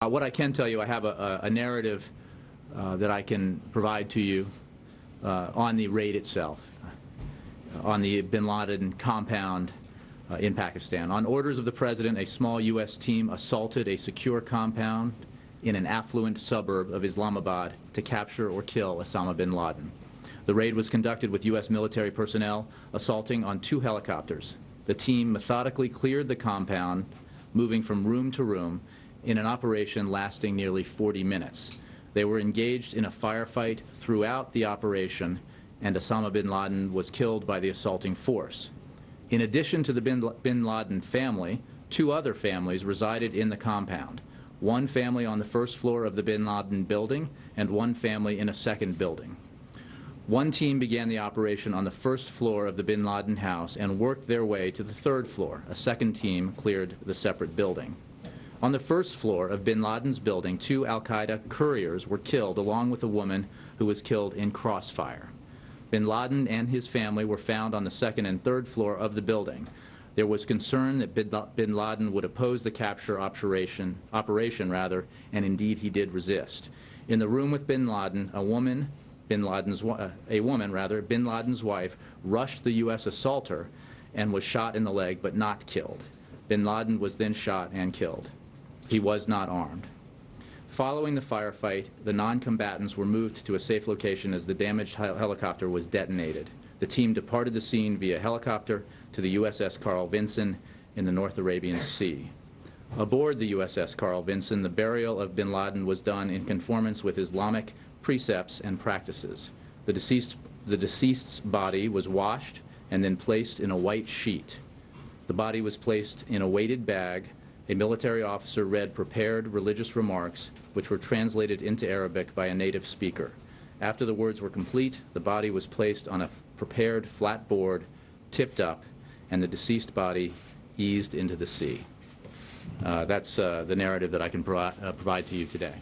What I can tell you, I have a narrative that I can provide to you on the raid itself, on the Bin Laden compound in Pakistan. On orders of the President, a small U.S. team assaulted a secure compound in an affluent suburb of Islamabad to capture or kill Osama Bin Laden. The raid was conducted with U.S. military personnel assaulting on 2 helicopters. The team methodically cleared the compound, moving from room to room, in an operation lasting nearly 40 minutes. They were engaged in a firefight throughout the operation, and Osama bin Laden was killed by the assaulting force. In addition to the bin Laden family, 2 other families resided in the compound. 1 family on the 1st floor of the bin Laden building, and 1 family in a 2nd building. 1 team began the operation on the 1st floor of the bin Laden house and worked their way to the 3rd floor. A 2nd team cleared the separate building. On the 1st floor of bin Laden's building, 2 al-Qaeda couriers were killed, along with a woman who was killed in crossfire. Bin Laden and his family were found on the 2nd and 3rd floor of the building. There was concern that bin Laden would oppose the capture operation, and indeed he did resist. In the room with bin Laden, bin Laden's wife, rushed the U.S. assaulter and was shot in the leg but not killed. Bin Laden was then shot and killed. He was not armed. Following the firefight, the non-combatants were moved to a safe location as the damaged helicopter was detonated. The team departed the scene via helicopter to the USS Carl Vinson in the North Arabian Sea. Aboard the USS Carl Vinson, the burial of bin Laden was done in conformance with Islamic precepts and practices. The deceased's body was washed and then placed in a white sheet. The body was placed in a weighted bag. A military officer read prepared religious remarks, which were translated into Arabic by a native speaker. After the words were complete, the body was placed on a prepared flat board, tipped up, and the deceased body eased into the sea. That's the narrative that I can provide to you today.